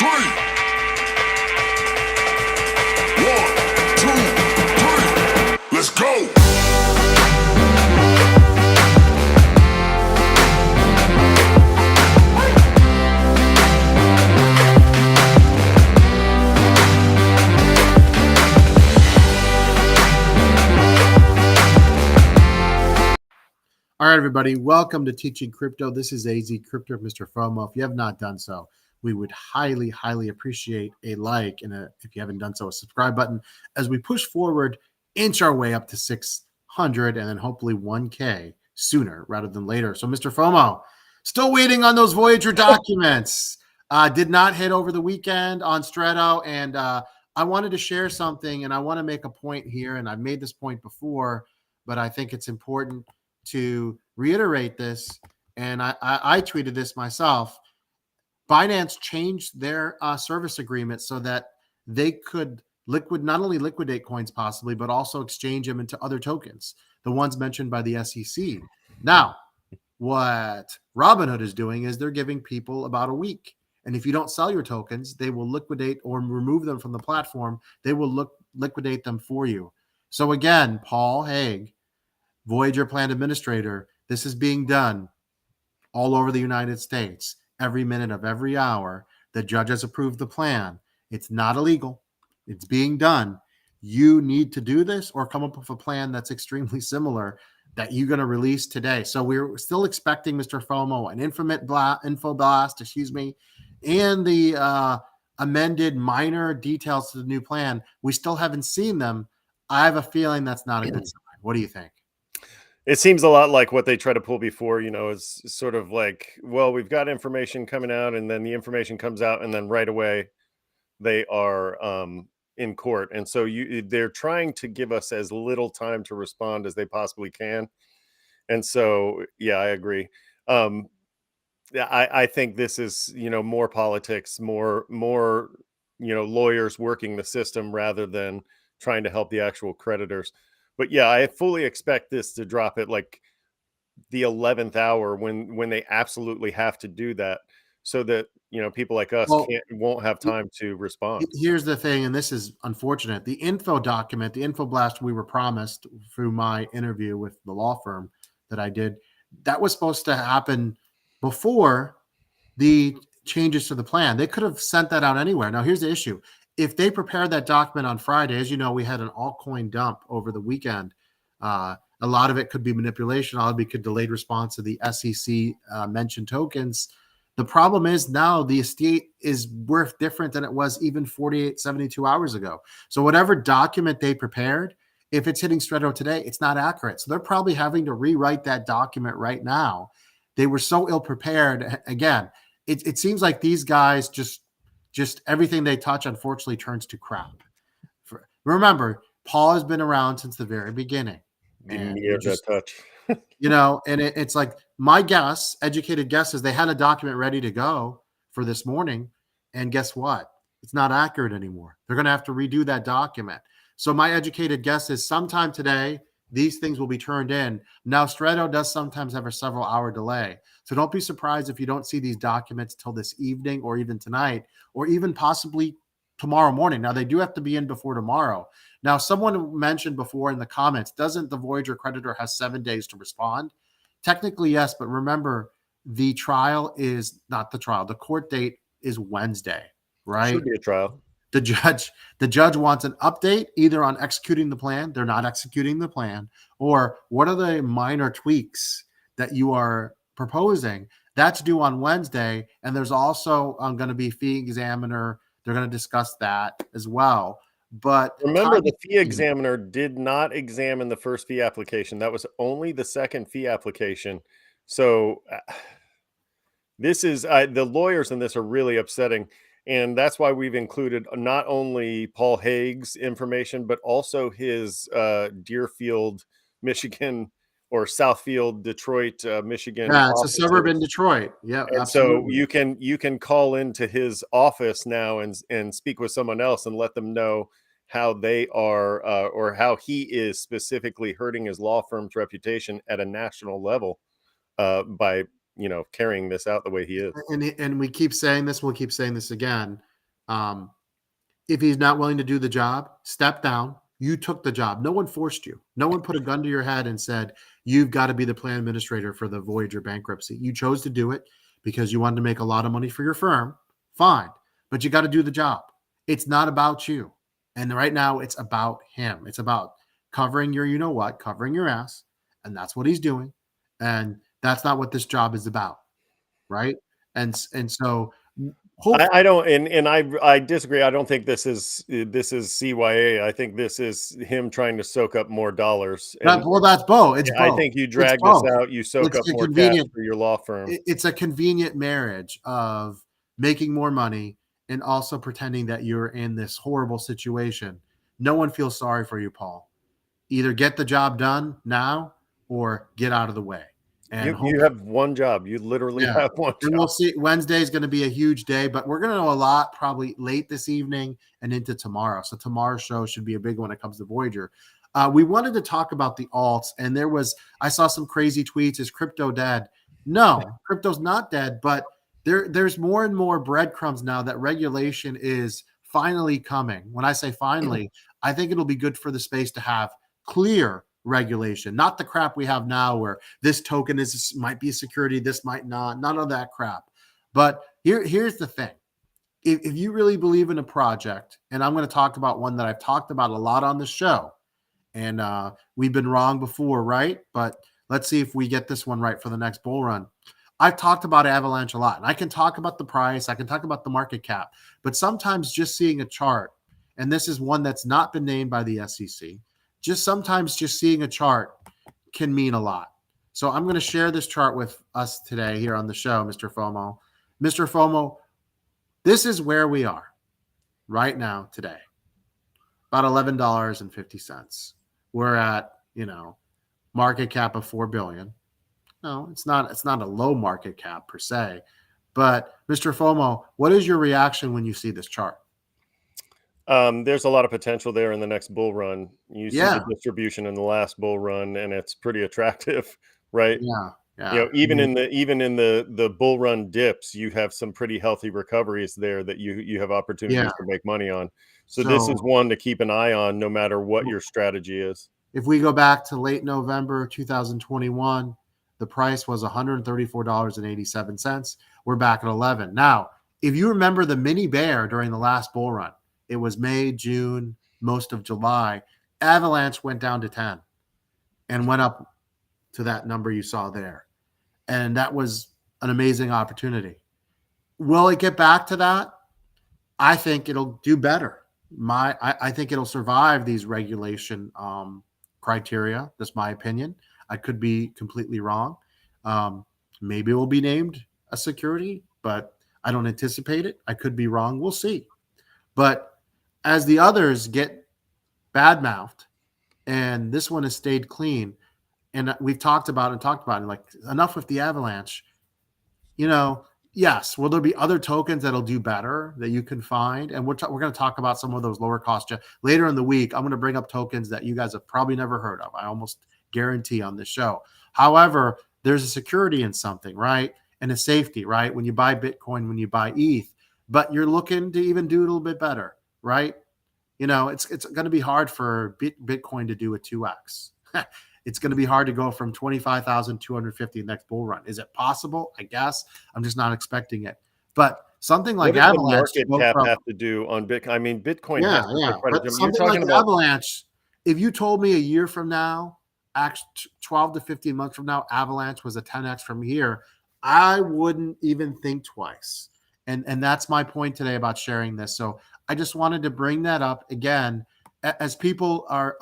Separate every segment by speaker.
Speaker 1: three. 1, 2, 3. Let's go.
Speaker 2: All right, everybody, welcome to Teaching Crypto. This is AZcrypto and MrFOMO. If you have not done so, we would highly, highly appreciate a like and if you haven't done so, a subscribe button as we push forward, inch our way up to 600 and then hopefully 1K sooner rather than later. So, MrFOMO, still waiting on those Voyager documents. Did not hit over the weekend on Stretto, and I wanted to share something, and I want to make a point here, and I've made this point before, but I think it's important to reiterate this, and I tweeted this myself. Binance changed their service agreement so that they could not only liquidate coins possibly, but also exchange them into other tokens, the ones mentioned by the SEC. Now, what Robinhood is doing is they're giving people about a week. And if you don't sell your tokens, they will liquidate or remove them from the platform. They will liquidate them for you. So again, Paul Hage, Voyager plan administrator, this is being done all over the United States. Every minute of every hour, the judge has approved the plan. It's not illegal. It's being done. You need to do this or come up with a plan that's extremely similar that you're going to release today. So we're still expecting, MrFOMO, an info blast, and the amended minor details to the new plan. We still haven't seen them. I have a feeling that's not a good sign. What do you think?
Speaker 3: It seems a lot like what they try to pull before, is sort of like, well, we've got information coming out, and then the information comes out, and then right away they are in court. And so they're trying to give us as little time to respond as they possibly can. And so, yeah, I agree. I think this is, more politics, more lawyers working the system rather than trying to help the actual creditors. But yeah, I fully expect this to drop at like the 11th hour when they absolutely have to do that, so that people like us won't have time to respond.
Speaker 2: Here's the thing, and this is unfortunate. The info document, the info blast we were promised through my interview with the law firm that I did, that was supposed to happen before the changes to the plan. They could have sent that out anywhere. Now, here's the issue. If they prepared that document on Friday, as you know, we had an altcoin dump over the weekend. A lot of it could be manipulation. A lot of it could delayed response to the SEC mentioned tokens. The problem is now the estate is worth different than it was even 48, 72 hours ago. So whatever document they prepared, if it's hitting Stretto today, it's not accurate. So they're probably having to rewrite that document right now. They were so ill prepared. Again, it seems like these guys just everything they touch, unfortunately, turns to crap. Remember, Paul has been around since the very beginning.
Speaker 3: And touch.
Speaker 2: And it's like my guess, educated guess, is they had a document ready to go for this morning. And guess what? It's not accurate anymore. They're going to have to redo that document. So my educated guess is sometime today, these things will be turned in. Now, Stretto does sometimes have a several-hour delay. So don't be surprised if you don't see these documents till this evening or even tonight or even possibly tomorrow morning. Now, they do have to be in before tomorrow. Now, someone mentioned before in the comments, doesn't the Voyager creditor have 7 days to respond? Technically, yes, but remember, the trial is not the trial. The court date is Wednesday, right?
Speaker 3: Should be a trial.
Speaker 2: The judge wants an update either on executing the plan, they're not executing the plan, or what are the minor tweaks that you are proposing. That's due on Wednesday, and there's also going to be fee examiner. They're going to discuss that as well. But
Speaker 3: remember, the fee examiner did not examine the first fee application. That was only the second fee application. So this is the lawyers in this are really upsetting. And that's why we've included not only Paul Hage's information, but also his Deerfield, Michigan, or Southfield, Detroit, Michigan.
Speaker 2: Yeah, it's a suburb in Detroit. Yeah,
Speaker 3: and absolutely. So you can call into his office now and speak with someone else and let them know how they are or how he is specifically hurting his law firm's reputation at a national level by carrying this out the way he is.
Speaker 2: And we keep saying this, we'll keep saying this again. If he's not willing to do the job, step down. You took the job. No one forced you. No one put a gun to your head and said, you've got to be the plan administrator for the Voyager bankruptcy. You chose to do it because you wanted to make a lot of money for your firm. Fine. But you got to do the job. It's not about you. And right now it's about him. It's about covering your, covering your ass. And that's what he's doing. And that's not what this job is about. Right. And so
Speaker 3: I don't, and I disagree. I don't think this is CYA. I think this is him trying to soak up more dollars. And
Speaker 2: well, that's both. It's
Speaker 3: I
Speaker 2: both.
Speaker 3: think you drag this out, you soak up more cash for your law firm.
Speaker 2: It's a convenient marriage of making more money and also pretending that you're in this horrible situation. No one feels sorry for you, Paul. Either get the job done now or get out of the way.
Speaker 3: And you have one job. You literally have one job.
Speaker 2: And we'll see. Wednesday is going to be a huge day, but we're going to know a lot probably late this evening and into tomorrow. So tomorrow's show should be a big one when it comes to Voyager. We wanted to talk about the alts, and I saw some crazy tweets. Is crypto dead? No, crypto's not dead, but there's more and more breadcrumbs now that regulation is finally coming. When I say finally, I think it'll be good for the space to have clear regulation, not the crap we have now where this token might be a security, this might not, none of that crap. But here's the thing. If you really believe in a project, and I'm going to talk about one that I've talked about a lot on the show, and we've been wrong before, right? But let's see if we get this one right for the next bull run. I've talked about Avalanche a lot, and I can talk about the price, I can talk about the market cap, but sometimes just seeing a chart, and this is one that's not been named by the SEC, sometimes just seeing a chart can mean a lot. So I'm going to share this chart with us today here on the show, Mr. FOMO. Mr. FOMO, this is where we are right now today. About $11.50. We're at, market cap of $4 billion. No, it's not a low market cap per se. But Mr. FOMO, what is your reaction when you see this chart?
Speaker 3: There's a lot of potential there in the next bull run. You see the distribution in the last bull run, and it's pretty attractive, right?
Speaker 2: Yeah.
Speaker 3: Even in the bull run dips, you have some pretty healthy recoveries there that you have opportunities to make money on. So this is one to keep an eye on, no matter what your strategy is.
Speaker 2: If we go back to late November 2021, the price was $134.87. We're back at 11. Now, if you remember the mini bear during the last bull run, it was May, June, most of July. Avalanche went down to 10 and went up to that number you saw there. And that was an amazing opportunity. Will it get back to that? I think it'll do better. I think it'll survive these regulation criteria. That's my opinion. I could be completely wrong. Maybe it will be named a security, but I don't anticipate it. I could be wrong. We'll see. But as the others get bad-mouthed, and this one has stayed clean, and we've talked about it, like enough with the Avalanche. Yes, will there be other tokens that'll do better that you can find? And we're going to talk about some of those lower cost later in the week. I'm going to bring up tokens that you guys have probably never heard of. I almost guarantee on this show. However, there's a security in something, right? And a safety, right? When you buy Bitcoin, when you buy ETH, but you're looking to even do a little bit better, right? It's going to be hard for Bitcoin to do a 2x. It's going to be hard to go from 25,250 next bull run. Is it possible? I guess. I'm just not expecting it. But something like Avalanche,
Speaker 3: what does the market cap have to do on Bitcoin? I mean, Bitcoin.
Speaker 2: But something like Avalanche, if you told me a year from now, 12 to 15 months from now, Avalanche was a 10x from here, I wouldn't even think twice. And that's my point today about sharing this. So I just wanted to bring that up again, as people are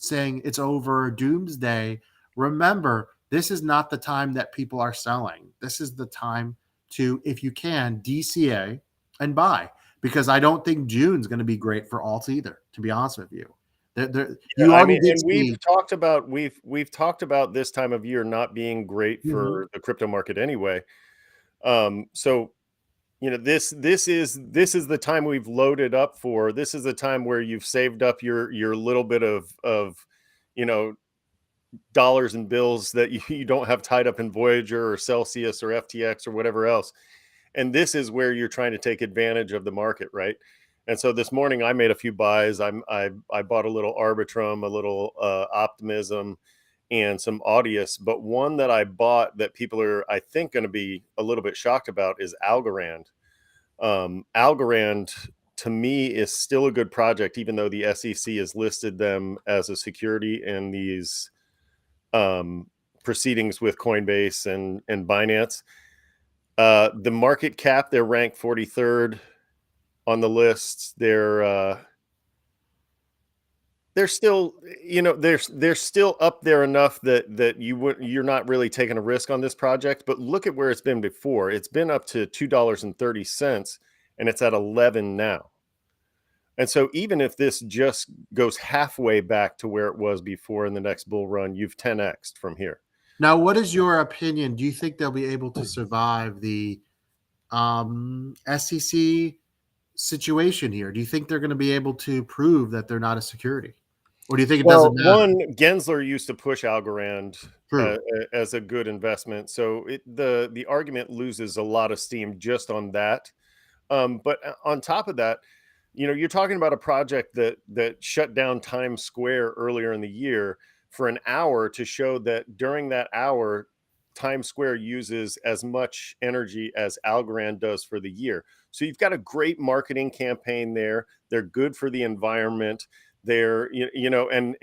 Speaker 2: saying it's over, doomsday. Remember, this is not the time that people are selling. This is the time to, if you can, DCA and buy, because I don't think June's going to be great for alts either, to be honest with you.
Speaker 3: We've talked about this time of year not being great for the crypto market anyway. So this is the time we've loaded up for. This is the time where you've saved up your little bit of dollars and bills that you don't have tied up in Voyager or Celsius or FTX or whatever else. And this is where you're trying to take advantage of the market, right? And so this morning I made a few buys. I bought a little Arbitrum, a little Optimism, and some Audius. But one that I bought that people are, I think, going to be a little bit shocked about is Algorand. Algorand, to me, is still a good project, even though the SEC has listed them as a security in these proceedings with Coinbase and Binance. The market cap, they're ranked 43rd on the list. They're still, they're still up there enough that you're not really taking a risk on this project. But look at where it's been before. It's been up to $2.30, and it's at 11 now. And so even if this just goes halfway back to where it was before in the next bull run, you've 10x'd from here.
Speaker 2: Now, what is your opinion? Do you think they'll be able to survive the SEC situation here? Do you think they're going to be able to prove that they're not a security? Or do you think it doesn't matter?
Speaker 3: One, Gensler used to push Algorand as a good investment. So the argument loses a lot of steam just on that. But on top of that, you're talking about a project that shut down Times Square earlier in the year for an hour to show that during that hour, Times Square uses as much energy as Algorand does for the year. So you've got a great marketing campaign there. They're good for the environment. They're, and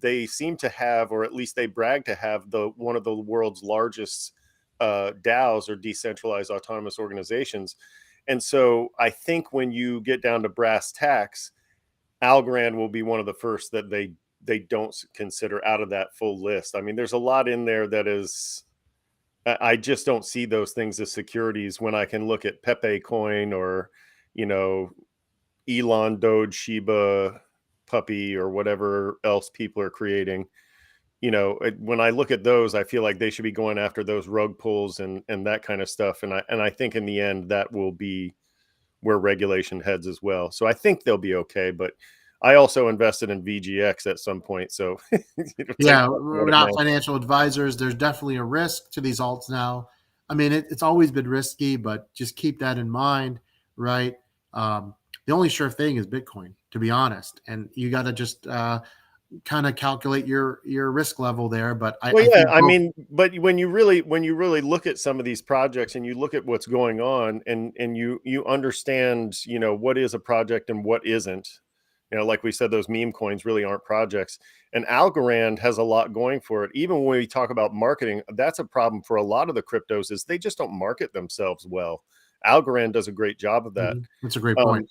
Speaker 3: they seem to have, or at least they brag to have, one of the world's largest DAOs, or decentralized autonomous organizations. And so I think when you get down to brass tacks, Algorand will be one of the first that they don't consider out of that full list. I mean, there's a lot in there that is, I just don't see those things as securities when I can look at Pepe Coin or, Elon Doge Shiba Puppy or whatever else people are creating. When I look at those, I feel like they should be going after those rug pulls and that kind of stuff. And I think in the end, that will be where regulation heads as well. So I think they'll be okay, but I also invested in VGX at some point. So
Speaker 2: yeah, we're not financial advisors. There's definitely a risk to these alts now. I mean, it's always been risky, but just keep that in mind, right? The only sure thing is Bitcoin, to be honest. And you got to just kind of calculate your risk level there. But
Speaker 3: but when you really look at some of these projects and you look at what's going on and you understand, what is a project and what isn't, like we said, those meme coins really aren't projects. And Algorand has a lot going for it. Even when we talk about marketing, that's a problem for a lot of the cryptos, is they just don't market themselves well. Algorand does a great job of that.
Speaker 2: That's a great point.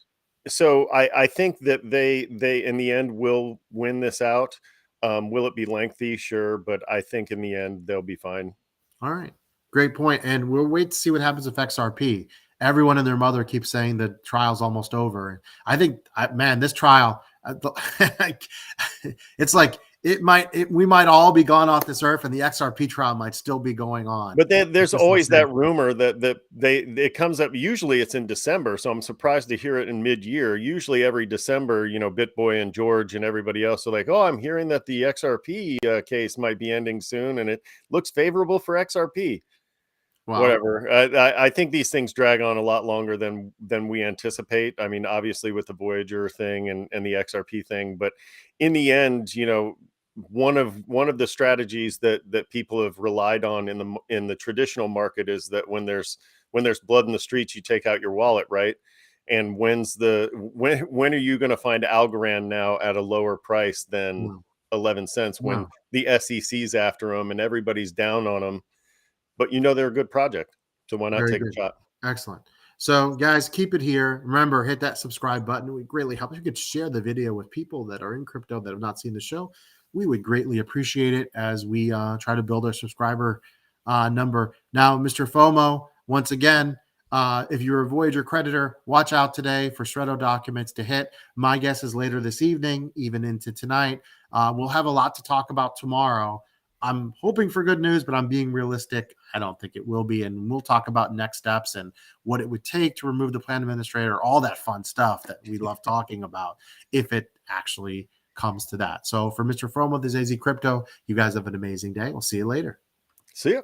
Speaker 3: So I think that they in the end will win this out. Will it be lengthy? Sure. But I think in the end, they'll be fine.
Speaker 2: All right. Great point. And we'll wait to see what happens with XRP. Everyone and their mother keeps saying the trial's almost over. I think, this trial, it's like we might all be gone off this earth, and the XRP trial might still be going on.
Speaker 3: But there's always that rumor that it comes up. Usually it's in December, so I'm surprised to hear it in mid-year. Usually every December, BitBoy and George and everybody else are like, "Oh, I'm hearing that the XRP case might be ending soon, and it looks favorable for XRP." Wow. Whatever. I think these things drag on a lot longer than we anticipate. I mean, obviously with the Voyager thing and the XRP thing, but in the end, one of the strategies that people have relied on in the traditional market is that when there's blood in the streets, you take out your wallet, right? And when are you going to find Algorand now at a lower price than 11 cents when the SEC's after them and everybody's down on them? But they're a good project, so why not take a shot?
Speaker 2: Excellent. So, guys, keep it here. Remember, hit that subscribe button. It would greatly help if you could share the video with people that are in crypto that have not seen the show. We would greatly appreciate it as we try to build our subscriber number. Now, Mr. FOMO, once again, if you're a Voyager creditor, watch out today for Shreddo documents to hit. My guess is later this evening, even into tonight. We'll have a lot to talk about tomorrow. I'm hoping for good news, but I'm being realistic. I don't think it will be. And we'll talk about next steps and what it would take to remove the plan administrator, all that fun stuff that we love talking about if it actually comes to that. So for Mr. FOMO, this is AZcrypto. You guys have an amazing day. We'll see you later.
Speaker 3: See ya.